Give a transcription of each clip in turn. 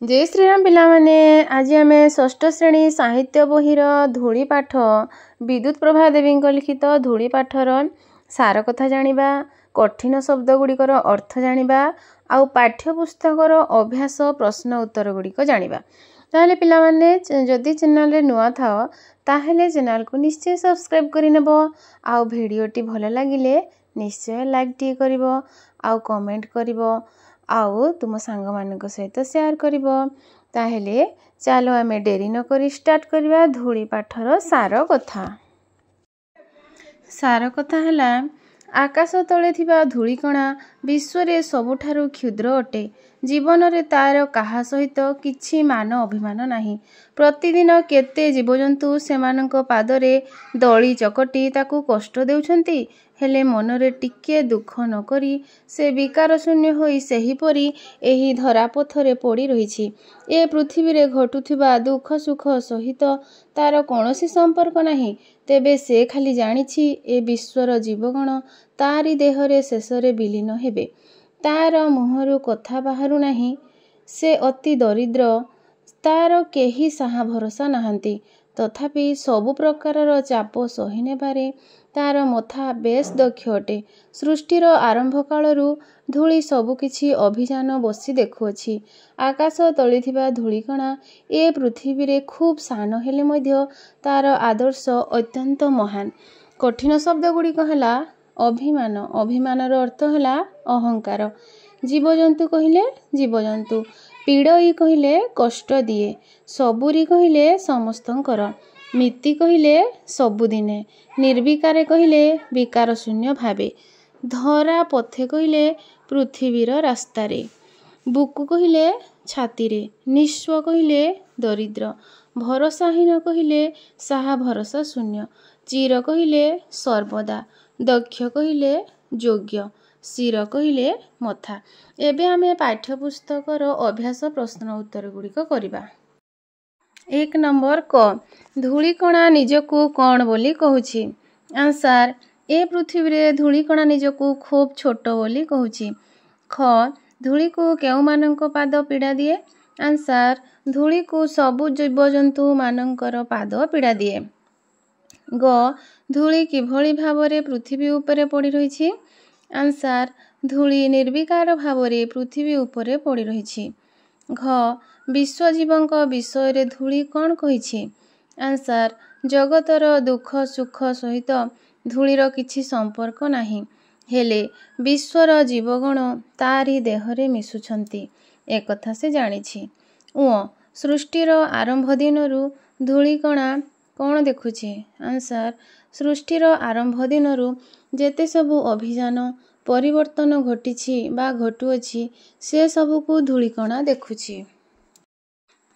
जय श्रीराम पिलामाने आज आम षष्ठ श्रेणी साहित्य बहिर धूली पाठ विद्युत प्रभा देवी लिखित धूली पाठर सार कथा जानिबा कठिन शब्द गुड़िकर अर्थ जानिबा आउ पाठ्यपुस्तकर अभ्यास प्रश्न उत्तर गुड़िक जानिबा। ताहले पिलामाने जदि चैनल रे नुआ थाओ ताहले चैनल को निश्चय सब्सक्राइब करि नेबो आउ भिडियोटी भल लागिले निश्चय लाइक टी करिवो आउ कमेंट करिवो आउ तुम सांग मानक सहित शेयर करिवो। ताहले चलो आमे डेरी न करी स्टार्ट करिवा धूली पाठर सार कथा। सार कथा हला आकाश तले थिबा धूलिकणा विश्वरे सबुठारु क्षुद्र अटे। जीवन रे तार काहा सहित किछि मान अभिमान नाही। प्रतिदिन केते जीवजंतु सेमानक पादरे दଳି चकटी ताकू कष्ट देउछंती हेले मनरे टिके दुख न करी से विकार शून्य होई सही परी एही धरा पथरे पड़ी रहिछि। ए पृथ्वी रे घटुथिबा दुख सुख सहित तार कोनोसी संपर्क नाही। तेबे से खाली जानिछि ए विश्वर जीवगण तारी देहरे शेषरे विलीन हेबे। तार मुहरु कथा बाहरु नाही। से अति दरिद्र तार केही साहा भरोसा नाहांती। तथापि सबु प्रकारर चाप सही नेबारे तार मथा बेस दक्ष अटे। सृष्टिर आरंभ कालरू धूली सबुकिछि अभियान बसी देखुअछि। आकाश तले थिबा धूलिकणा ए पृथ्वी रे खूब सान हेले मध्य तार आदर्श अत्यंत महान। कठिन शब्द गुड़िक हला अभिमान। अभिमानर अर्थ हला अहंकार। जीवजंतु कहिले जीवजंतु, पीड़ई कहिले कष्ट दिए, सबुरी कहिले समस्तंकर, मिति कहिले सबुदिने, निर्विकार कहिले विकार शून्य भावे, धरा पथे कहिले पृथ्वीर रास्तारे, बुकु कहिले छातीरे, निस्व कहिले दरिद्र, भरोसाहीन कहिले साहा भरोसा शून्य, चिर कहिले सर्वदा, दक्ष कहिले योग्य, शिर कहिले मथा। एबे आमे पाठ्यपुस्तकर अभ्यास प्रश्न उत्तर गुड़िक करिबा। 1 नंबर क धूलिकणा निजकू कौन बोली कहूछि। आंसर ए पृथ्वी रे धूलिकणा निजकू खूब छोट बोली कहूछि। ख धूली को केउ मानक पाद पीड़ा दिए। आंसर धूली को सबु जीवजंतु मानकर पाद पीड़ा दिए। ग धूली किभଳି भावरे पृथ्वी उपरे पड़ी रहिछि। आंसर धूली निर्विकार भावरे पृथ्वी उपरे पड़ी रहिछि। घ विश्वजीवंक विषय रे धूली कौन कहिछि। आंसर जगतर दुख सुख सहित धूलीर किछि संपर्क नाही, हेले विश्वर जीवगण तारी देहरे मिसुछंती एकथा से जानिछि। उ सृष्टिर आरंभ दिनरू धूलिकणा कौन देखुछि। आंसर सृष्टिर आरंभ दिनरू जेते सबु अभियान परिवर्तन घटिछि बा घटुअछि से सबुकू धूलिकणा देखुछि।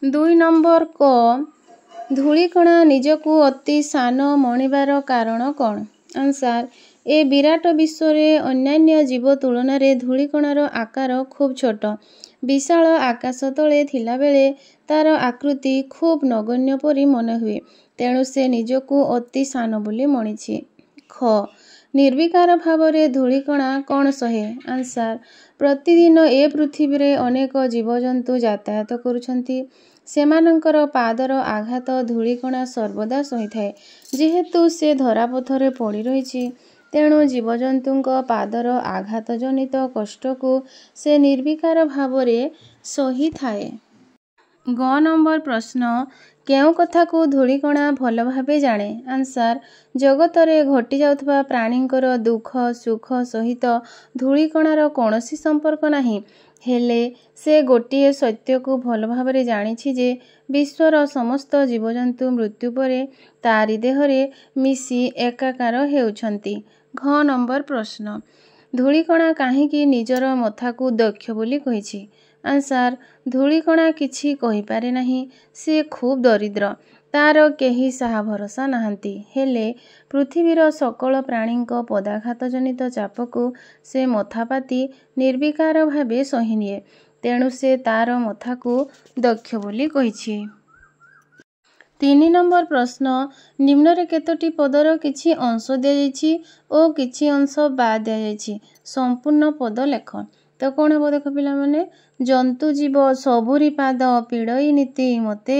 2 नंबर क धूलिकणा निजकू अति सान मणिबार कारण कौन। आंसर ए विराट विश्वरे अन्यान्य जीव तुलन रे धूलिकणार आकार खूब छोट। विशाल आकाश तले थिला बेले तार आकृति खूब नगण्य परी मन हुए, तेणु से निजकू अति सान बोली मणिछि। ख निर्विकार भावरे धूलिकणा कौन सहे। आंसर प्रतिदिन ए पृथ्वी रे अनेक जीवजंतु यातायात करुछंती, सेमानंकर पादर आघात धूलिकणा सर्वदा सहिथाए। जेहेतु से धरापथरे पड़ी रहिछि तेणु जीवजंतुंक पादर आघात जनित कष्ट को से निर्विकार भावरे सही थाए। ग नंबर प्रश्न केउ कथा को धूलिकणा भल भावे जाने। आंसर जगतरे घटी जाउथबा प्राणींकर दुख सुख सहित धूलिकणार कोनोसी संपर्क नाही, हेले से गोटिए सत्य को भल भावरे जानिछि जे विश्वर समस्त जीवजंतु मृत्यु परे तारी देहरे मिसी एकाकार हेउछंती। घ नंबर प्रश्न धूलिकणा काहींकी निजर मथाकू दक्ष बोली कहिछि। आंसर धूलिकणा किछि कहि पारे नाही, से खूब दरिद्र, तार केही साहा भरोसा नाहांती, हेले पृथ्वीर सकल प्राणींक पदाघात जनित चापकू से मथापाती निर्विकार भावे सहिनिए, तेणु से तार मथाकू दक्ष बोली कहिछि। 3 नंबर प्रश्न निम्नरे केतोटी पदर किछि अंश दिया जाइछि ओ किछि अंश बाद दिया जाइछि। संपूर्ण पद लेख। ତ କ'ଣ ହେବ ଦେଖ ପିଲାମାନେ, ଜନ୍ତୁ ଜୀବ ସବୁରି ପାଦ ପୀଡ଼ଇ ନୀତି ମୋତେ,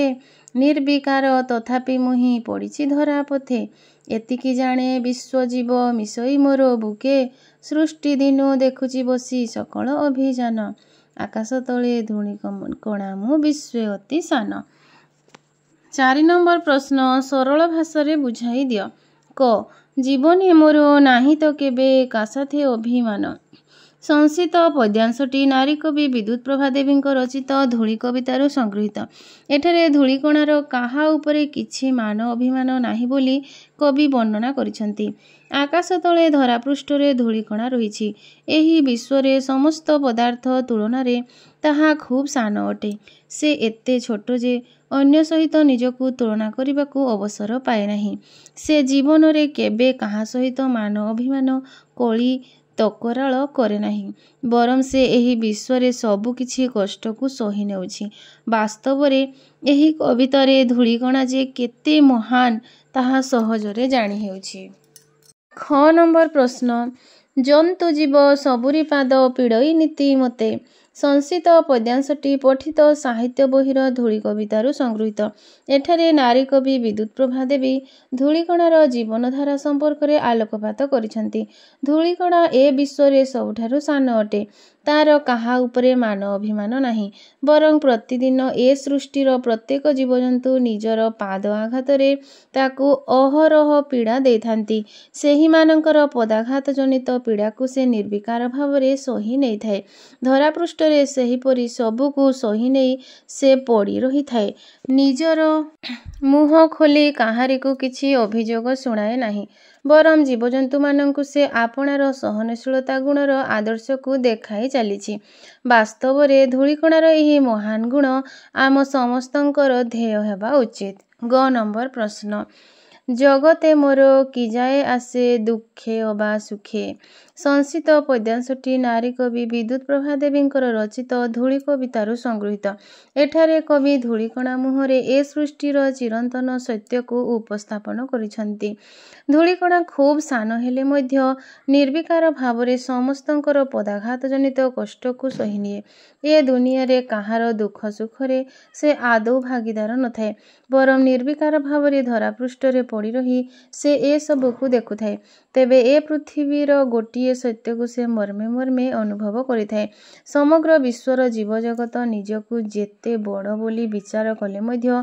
ନିର୍ବିକାର ତଥାପି ମୁହିଁ ପଡ଼ିଛି ଧରା ପଥେ, ଏତିକି ଜାଣେ ବିଶ୍ୱଜୀବ ମିଶଇ ମୋର ବୁକେ, ସୃଷ୍ଟି ଦିନୁ ଦେଖୁଛି ବସି ସକଳ ଅଭିଯାନ, ଆକାଶ ତଳେ ଧୂଳି କଣା ମୁଁ ବିଶ୍ୱେ ଅତି ସାନ। 4 ନମ୍ବର ପ୍ରଶ୍ନ, ସରଳ ଭାଷାରେ ବୁଝାଇ ଦିଅ। କ, ଜୀବନେ ମୋର ନାହିଁ ତ କେବେ କାସାଥେ ଅଭିମାନ। ସଂସ୍କୃତ ପଦ୍ୟାଂଶଟି ନାରୀ କବି ବିଦ୍ୟୁତ୍ ପ୍ରଭା ଦେବୀଙ୍କ ରଚିତ ଧୂଳି କବିତାରୁ ସଂଗୃହୀତ। ଏଠାରେ ଧୂଳିକଣାର କାହା ଉପରେ କିଛି ମାନ ଅଭିମାନ ନାହିଁ ବୋଲି କବି ବର୍ଣ୍ଣନା କରିଛନ୍ତି। ଆକାଶ ତଳେ ଧରାପୃଷ୍ଠରେ ଧୂଳିକଣା ରହିଛି। ଏହି ବିଶ୍ୱରେ ସମସ୍ତ ପଦାର୍ଥ ତୁଳନାରେ ତାହା ଖୁବ୍ ସାନ ଅଟେ। ସେ ଏତେ ଛୋଟ ଯେ ଅନ୍ୟ ସହିତ ନିଜକୁ ତୁଳନା କରିବାକୁ ଅବସର ପାଏ ନାହିଁ। ସେ ଜୀବନରେ କେବେ କାହା ସହିତ ମାନ ଅଭିମାନ କଳି ତକରାଳ କରେ ନାହିଁ। ବରଂ ସେ ଏହି ବିଶ୍ୱରେ ସବୁ କିଛି କଷ୍ଟକୁ ସହି ନେଉଛି। ବାସ୍ତବରେ ଏହି କବିତାରେ ଧୂଳିକଣା ଯେ କେତେ ମହାନ ତାହା ସହଜରେ ଜାଣି ହେଉଛି। ଖ ନମ୍ବର ପ୍ରଶ୍ନ, ଜନ୍ତୁ ଜୀବ ସବୁରି ପାଦ ପୀଡ଼ଇ ନୀତି ମୋତେ। ସଂସ୍କୃତ ପଦ୍ୟାଂଶଟି ପଠିତ ସାହିତ୍ୟ ବହିର ଧୂଳି କବିତାରୁ ସଂଗୃହୀତ। ଏଠାରେ ନାରୀ କବି ବିଦ୍ୟୁତ୍ ପ୍ରଭା ଦେବୀ ଧୂଳିକଣାର ଜୀବନଧାରା ସମ୍ପର୍କରେ ଆଲୋକପାତ କରିଛନ୍ତି। ଧୂଳିକଣା ଏ ବିଶ୍ୱରେ ସବୁଠାରୁ ସାନ ଅଟେ। ତାର କାହା ଉପରେ ମାନ ଅଭିମାନ ନାହିଁ। ବରଂ ପ୍ରତିଦିନ ଏ ସୃଷ୍ଟିର ପ୍ରତ୍ୟେକ ଜୀବଜନ୍ତୁ ନିଜର ପାଦ ଆଘାତରେ ତାକୁ ଅହରହ ପୀଡ଼ା ଦେଇଥାନ୍ତି। ସେହିମାନଙ୍କର ପଦାଘାତ ଜନିତ ପୀଡ଼ାକୁ ସେ ନିର୍ବିକାର ଭାବରେ ସହି ନେଇଥାଏ। ଧରାପୃଷ୍ଠରେ ସେହିପରି ସବୁକୁ ସହି ନେଇ ସେ ପଡ଼ି ରହିଥାଏ। ନିଜର ମୁହଁ ଖୋଲି କାହାରିକୁ କିଛି ଅଭିଯୋଗ ଶୁଣାଏ ନାହିଁ। ବରଂ ଜୀବଜନ୍ତୁମାନଙ୍କୁ ସେ ଆପଣାର ସହନଶୀଳତା ଗୁଣର ଆଦର୍ଶକୁ ଦେଖାଇ ଚାଲିଛି। ବାସ୍ତବରେ ଧୂଳିକଣାର ଏହି ମହାନ ଗୁଣ ଆମ ସମସ୍ତଙ୍କର ଧ୍ୟେୟ ହେବା ଉଚିତ। ଗ ନମ୍ବର ପ୍ରଶ୍ନ, ଜଗତେ ମୋର କି ଯାଏ ଆସେ ଦୁଃଖେ ଅବା ସୁଖେ। ସଂସ୍କୃତ ପଦ୍ୟାଂଶଟି ନାରୀ କବି ବିଦ୍ୟୁତ୍ ପ୍ରଭା ଦେବୀଙ୍କର ରଚିତ ଧୂଳି କବିତାରୁ ସଂଗୃହୀତ। ଏଠାରେ କବି ଧୂଳିକଣା ମୁହଁରେ ଏ ସୃଷ୍ଟିର ଚିରନ୍ତନ ସତ୍ୟକୁ ଉପସ୍ଥାପନ କରିଛନ୍ତି। ଧୂଳିକଣା ଖୁବ୍ ସାନ ହେଲେ ମଧ୍ୟ ନିର୍ବିକାର ଭାବରେ ସମସ୍ତଙ୍କର ପଦାଘାତ ଜନିତ କଷ୍ଟକୁ ସହିନିଏ। ଏ ଦୁନିଆରେ କାହାର ଦୁଃଖ ସୁଖରେ ସେ ଆଦୌ ଭାଗୀଦାର ନଥାଏ। ବରଂ ନିର୍ବିକାର ଭାବରେ ଧରାପୃଷ୍ଠରେ ପଡ଼ି ରହି ସେ ଏସବୁକୁ ଦେଖୁଥାଏ। ତେବେ ଏ ପୃଥିବୀର ଗୋଟିଏ ସତ୍ୟକୁ ସେ ମର୍ମେ ମର୍ମେ ଅନୁଭବ କରିଥାଏ। ସମଗ୍ର ବିଶ୍ୱର ଜୀବଜଗତ ନିଜକୁ ଯେତେ ବଡ଼ ବୋଲି ବିଚାର କଲେ ମଧ୍ୟ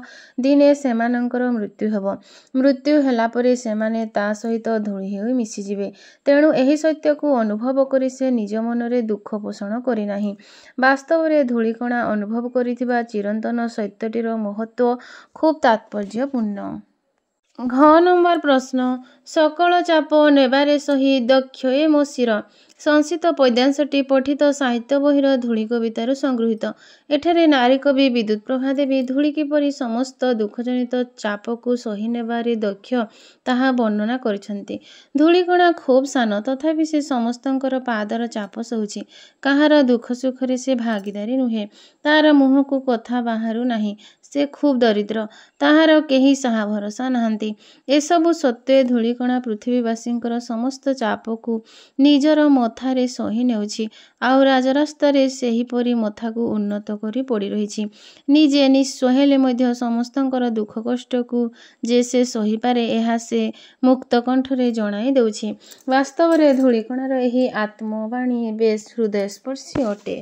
ଦିନେ ସେମାନଙ୍କର ମୃତ୍ୟୁ ହେବ। ମୃତ୍ୟୁ ହେଲା ପରେ ସେମାନେ ତା ସହିତ ଧୂଳି ହୋଇ ମିଶିଯିବେ। ତେଣୁ ଏହି ସତ୍ୟକୁ ଅନୁଭବ କରି ସେ ନିଜ ମନରେ ଦୁଃଖ ପୋଷଣ କରିନାହିଁ। ବାସ୍ତବରେ ଧୂଳିକଣା ଅନୁଭବ କରିଥିବା ଚିରନ୍ତନ ସତ୍ୟଟିର ମହତ୍ତ୍ୱ ଖୁବ୍ ତାତ୍ପର୍ଯ୍ୟପୂର୍ଣ୍ଣ। ଘ ନମ୍ବର ପ୍ରଶ୍ନ, ସକଳ ଚାପ ନେବାରେ ସହି ଦକ୍ଷ ଏ ମୋ ଶିର। ସଂସ୍କୃତ ପଦ୍ୟାଂଶଟି ପଠିତ ସାହିତ୍ୟ ବହିର ଧୂଳି କବିତାରୁ ସଂଗୃହୀତ। ଏଠାରେ ନାରୀ କବି ବିଦ୍ୟୁତ୍ ପ୍ରଭା ଦେବୀ ଧୂଳି କିପରି ସମସ୍ତ ଦୁଃଖଜନିତ ଚାପକୁ ସହି ନେବାରେ ଦକ୍ଷ ତାହା ବର୍ଣ୍ଣନା କରିଛନ୍ତି। ଧୂଳିକଣା ଖୁବ୍ ସାନ, ତଥାପି ସେ ସମସ୍ତଙ୍କର ପାଦର ଚାପ ସହୁଛି। କାହାର ଦୁଃଖ ସୁଖରେ ସେ ଭାଗୀଦାରୀ ନୁହେଁ। ତାର ମୁହଁକୁ କଥା ବାହାରୁ ନାହିଁ। ସେ ଖୁବ୍ ଦରିଦ୍ର। ତାହାର କେହି ସାହା ଭରସା ନାହାନ୍ତି। ଏସବୁ ସତ୍ତ୍ୱେ ଧୂଳିକଣା ପୃଥିବୀବାସୀଙ୍କର ସମସ୍ତ ଚାପକୁ ନିଜର ମଥାରେ ସହି ନେଉଛି। ଆଉ ରାଜରାସ୍ତାରେ ସେହିପରି ମଥାକୁ ଉନ୍ନତ କରି ପଡ଼ି ରହିଛି। ନିଜେ ନିଃସ୍ୱ ହେଲେ ମଧ୍ୟ ସମସ୍ତଙ୍କର ଦୁଃଖ କଷ୍ଟକୁ ଯେ ସେ ସହିପାରେ ଏହା ସେ ମୁକ୍ତ କଣ୍ଠରେ ଜଣାଇ ଦେଉଛି। ବାସ୍ତବରେ ଧୂଳିକଣାର ଏହି ଆତ୍ମବାଣୀ ବେଶ୍ ହୃଦୟସ୍ପର୍ଶୀ ଅଟେ।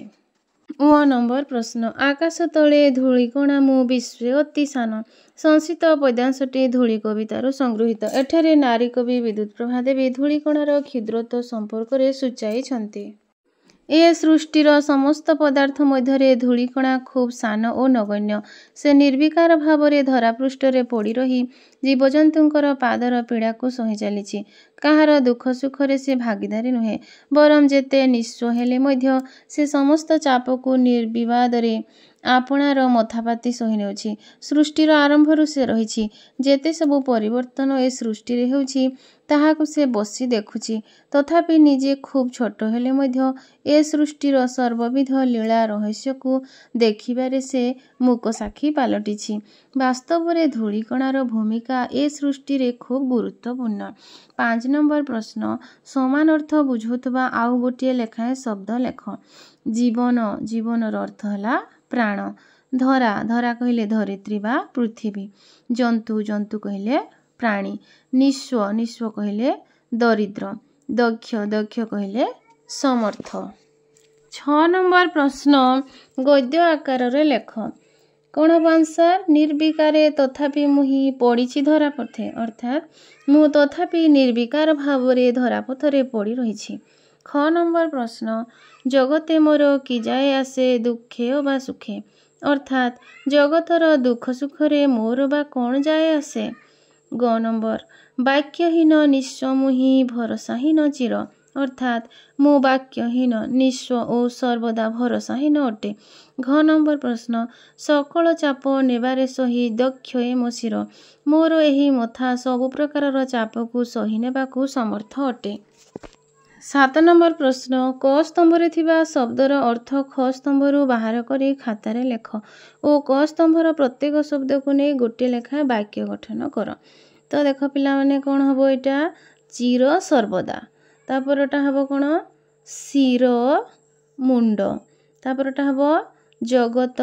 ଅ ନମ୍ବର ପ୍ରଶ୍ନ, ଆକାଶ ତଳେ ଧୂଳିକଣା ମୁଁ ବିଶ୍ୱେ ଅତି ସାନ। ସଂସ୍କୃତ ପଦ୍ୟାଂଶଟି ଧୂଳି କବିତାରୁ ସଂଗୃହୀତ। ଏଠାରେ ନାରୀ କବି ବିଦ୍ୟୁତ୍ ପ୍ରଭା ଦେବୀ ଧୂଳିକଣାର କ୍ଷୁଦ୍ରତ୍ୱ ସମ୍ପର୍କରେ ସୂଚାଇଛନ୍ତି। ଏ ସୃଷ୍ଟିର ସମସ୍ତ ପଦାର୍ଥ ମଧ୍ୟରେ ଧୂଳିକଣା ଖୁବ୍ ସାନ ଓ ନଗଣ୍ୟ। ସେ ନିର୍ବିକାର ଭାବରେ ଧରାପୃଷ୍ଠରେ ପଡ଼ି ରହି ଜୀବଜନ୍ତୁଙ୍କର ପାଦର ପୀଡ଼ାକୁ ସହି ଚାଲିଛି। କାହାର ଦୁଃଖ ସୁଖରେ ସେ ଭାଗୀଦାରୀ ନୁହେଁ। ବରଂ ଯେତେ ନିଃସ୍ୱ ହେଲେ ମଧ୍ୟ ସେ ସମସ୍ତ ଚାପକୁ ନିର୍ବିବାଦରେ ଆପଣାର ମଥାପାତି ସହି ନେଉଛି। ସୃଷ୍ଟିର ଆରମ୍ଭରୁ ସେ ରହିଛି। ଯେତେ ସବୁ ପରିବର୍ତ୍ତନ ଏ ସୃଷ୍ଟିରେ ହେଉଛି ତାହାକୁ ସେ ବସି ଦେଖୁଛି। ତଥାପି ନିଜେ ଖୁବ୍ ଛୋଟ ହେଲେ ମଧ୍ୟ ଏ ସୃଷ୍ଟିର ସର୍ବବିଧ ଲୀଳା ରହସ୍ୟକୁ ଦେଖିବାରେ ସେ ମୂକ ସାକ୍ଷୀ ପାଲଟିଛି। ବାସ୍ତବରେ ଧୂଳିକଣାର ଭୂମିକା ଏ ସୃଷ୍ଟିରେ ଖୁବ୍ ଗୁରୁତ୍ୱପୂର୍ଣ୍ଣ। 5 नंबर प्रश्न समान अर्थ बुझुवा आउ गोटे लेखाएं शब्द लेख। जीवन जीवनर अर्थ है प्राण। धरा धरा कहले धरित्री बा पृथ्वी। जंतु जंतु कहले प्राणी। निस्व निस्व कहले दरिद्र। दक्ष दक्ष कहले समर्थ। 6 नंबर प्रश्न गद्य आकार रे लेख। कौन हम आंसर निर्विकारे तथापि मुही पड़ी धरा पथे अर्थात मु तथापि निर्विकार भाव धरा पथरे पड़ी रही। ख नंबर प्रश्न जगते मोर कि जाए आसे दुखे बा सुखे अर्थात जगतर दुख सुखरे मोर बा कौन जाए आसे। ग नंबर वाक्यहीन निस्व मुही भरसाहीन चिर अर्थात मु वाक्यहीन निस्व और सर्वदा भरसाहीन अटे। घ नंबर प्रश्न सकल चाप नेबारे सही दक्ष ए मो शिर मोर एही मथा सबु प्रकार चाप को सही नेबाकू समर्थ अटे। 7 नंबर प्रश्न क स्तंभरे थिबा शब्दर अर्थ ख स्तंभरू बाहर करी खातारे लेख ओ क स्तंभर प्रत्येक शब्द को नहीं गोटे लेखा वाक्य गठन कर। तो देख पिला माने कौन हबो एटा चिर सर्वदा तापरटा हबो कौन शिर मुंड तापरटा हबो जगत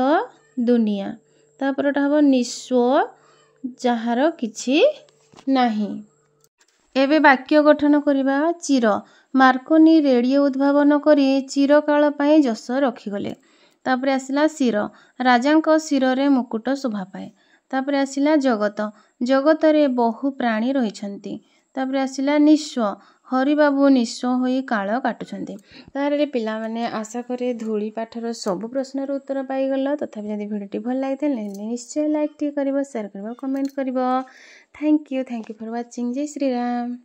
दुनिया तापरटा हबो निस्व जहार किछि नाही। एबे वाक्य गठन करिबा चिर मार्कोनी रेडियो उद्भावन करी चिरकाल पाई जस रखिगले। तापरे आसिला शिर राजांक शिररे मुकुट शोभा पाए। तापरे आसिला जगत जगतरे बहु प्राणी रहिछन्ति। तापरे आसिला निस्व हरिबाबू निस्व होई काल काटुछन्ति। तारे पिला माने आशा करे धूली पाठर सब प्रश्नर उत्तर पाइगल। तथापि यदि भिडियोटी भल लागिथाय निश्चय लाइक टी करिवो शेयर करिवो कमेंट करिवो। Thank you for watching. जय श्री राम।